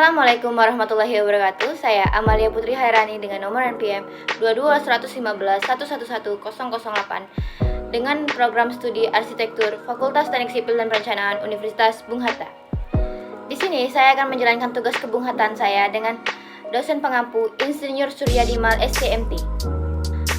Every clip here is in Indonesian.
Assalamualaikum warahmatullahi wabarakatuh. Saya Amalia Putri Hairani dengan nomor NPM 2211511008 dengan program studi arsitektur Fakultas Teknik Sipil dan Perencanaan Universitas Bung Hatta. Di sini saya akan menjalankan tugas kebung hattaan saya dengan dosen pengampu Insinyur Suryadimal SCMT.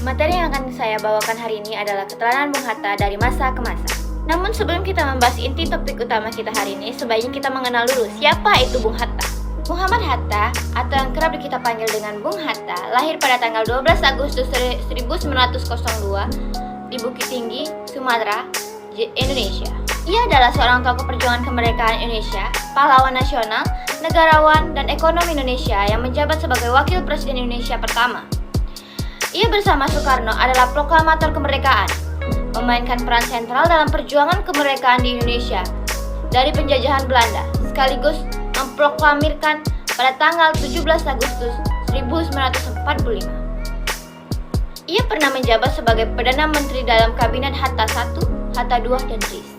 Materi yang akan saya bawakan hari ini adalah keteladanan Bung Hatta dari masa ke masa. Namun sebelum kita membahas inti topik utama kita hari ini, sebaiknya kita mengenal dulu siapa itu Bung Hatta. Muhammad Hatta, atau yang kerap kita panggil dengan Bung Hatta, lahir pada tanggal 12 Agustus 1902 di Bukit Tinggi, Sumatera, Indonesia. Ia adalah seorang tokoh perjuangan kemerdekaan Indonesia, pahlawan nasional, negarawan, dan ekonomi Indonesia yang menjabat sebagai Wakil Presiden Indonesia pertama. Ia bersama Soekarno adalah proklamator kemerdekaan, memainkan peran sentral dalam perjuangan kemerdekaan di Indonesia dari penjajahan Belanda, sekaligus memproklamirkan pada tanggal 17 Agustus 1945. Ia pernah menjabat sebagai Perdana Menteri dalam Kabinet Hatta I, Hatta II, dan RIS.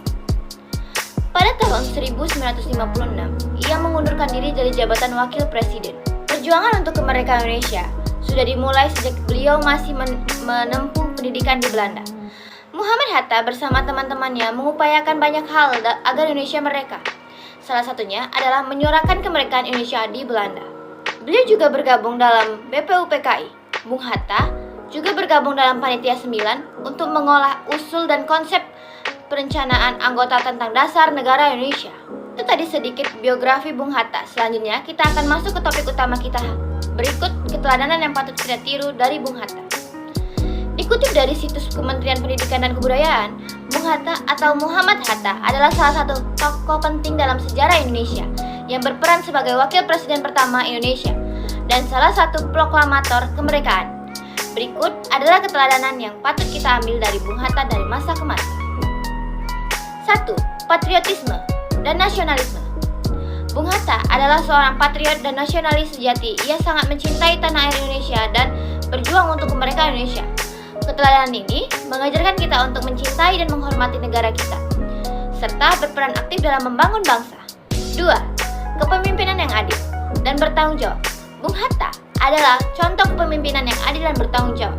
Pada tahun 1956, ia mengundurkan diri dari jabatan Wakil Presiden. Perjuangan untuk kemerdekaan Indonesia sudah dimulai sejak beliau masih menempuh pendidikan di Belanda. Muhammad Hatta bersama teman-temannya mengupayakan banyak hal agar Indonesia merdeka. Salah satunya adalah menyuarakan kemerdekaan Indonesia di Belanda. Beliau juga bergabung dalam BPUPKI. Bung Hatta juga bergabung dalam Panitia 9 untuk mengolah usul dan konsep perencanaan anggota tentang dasar negara Indonesia. Itu tadi sedikit biografi Bung Hatta. Selanjutnya kita akan masuk ke topik utama kita. Berikut keteladanan yang patut kita tiru dari Bung Hatta. Dikutip dari situs Kementerian Pendidikan dan Kebudayaan, Bung Hatta atau Muhammad Hatta adalah salah satu tokoh penting dalam sejarah Indonesia yang berperan sebagai Wakil Presiden pertama Indonesia dan salah satu proklamator kemerdekaan. Berikut adalah keteladanan yang patut kita ambil dari Bung Hatta dari masa ke masa. 1. Patriotisme dan nasionalisme. Bung Hatta adalah seorang patriot dan nasionalis sejati. Ia sangat mencintai tanah air Indonesia dan berjuang untuk kemerdekaan Indonesia. Keteladanan ini mengajarkan kita untuk mencintai dan menghormati negara kita, serta berperan aktif dalam membangun bangsa. 2. Kepemimpinan yang adil dan bertanggung jawab. Bung Hatta adalah contoh kepemimpinan yang adil dan bertanggung jawab.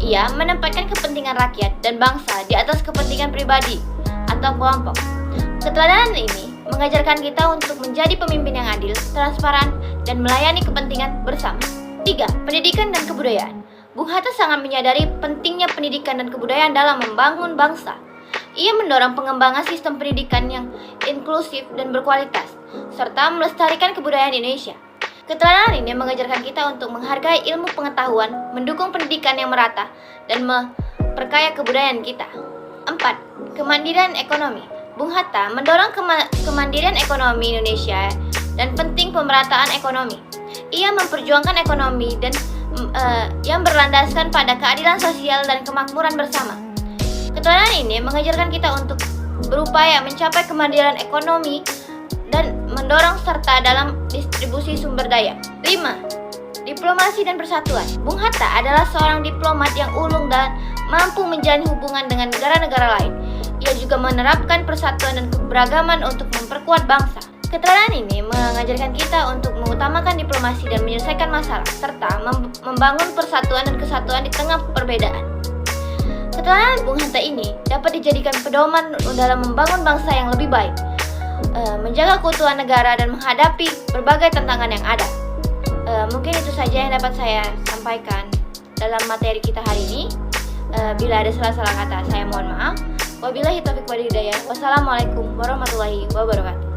Ia menempatkan kepentingan rakyat dan bangsa di atas kepentingan pribadi atau kelompok. Keteladanan ini mengajarkan kita untuk menjadi pemimpin yang adil, transparan, dan melayani kepentingan bersama. 3. Pendidikan dan kebudayaan. Bung Hatta sangat menyadari pentingnya pendidikan dan kebudayaan dalam membangun bangsa. Ia mendorong pengembangan sistem pendidikan yang inklusif dan berkualitas, serta melestarikan kebudayaan Indonesia. Keteladanan ini mengajarkan kita untuk menghargai ilmu pengetahuan, mendukung pendidikan yang merata, dan memperkaya kebudayaan kita. 4. Kemandirian ekonomi. Bung Hatta mendorong kemandirian ekonomi Indonesia dan penting pemerataan ekonomi. Ia memperjuangkan ekonomi dan yang berlandaskan pada keadilan sosial dan kemakmuran bersama. Keteladanan ini mengajarkan kita untuk berupaya mencapai kemandirian ekonomi dan mendorong serta dalam distribusi sumber daya. 5. Diplomasi dan persatuan. Bung Hatta adalah seorang diplomat yang ulung dan mampu menjalin hubungan dengan negara-negara lain. Ia juga menerapkan persatuan dan keberagaman untuk memperkuat bangsa. Keteladanan ini mengajarkan kita untuk mengutamakan diplomasi dan menyelesaikan masalah, serta membangun persatuan dan kesatuan di tengah perbedaan. Keteladanan Bung Hatta ini dapat dijadikan pedoman dalam membangun bangsa yang lebih baik, menjaga keutuhan negara, dan menghadapi berbagai tantangan yang ada. Mungkin itu saja yang dapat saya sampaikan dalam materi kita hari ini. Bila ada salah-salah kata, saya mohon maaf. Wabillahi taufiq wal hidayah. Wassalamualaikum warahmatullahi wabarakatuh.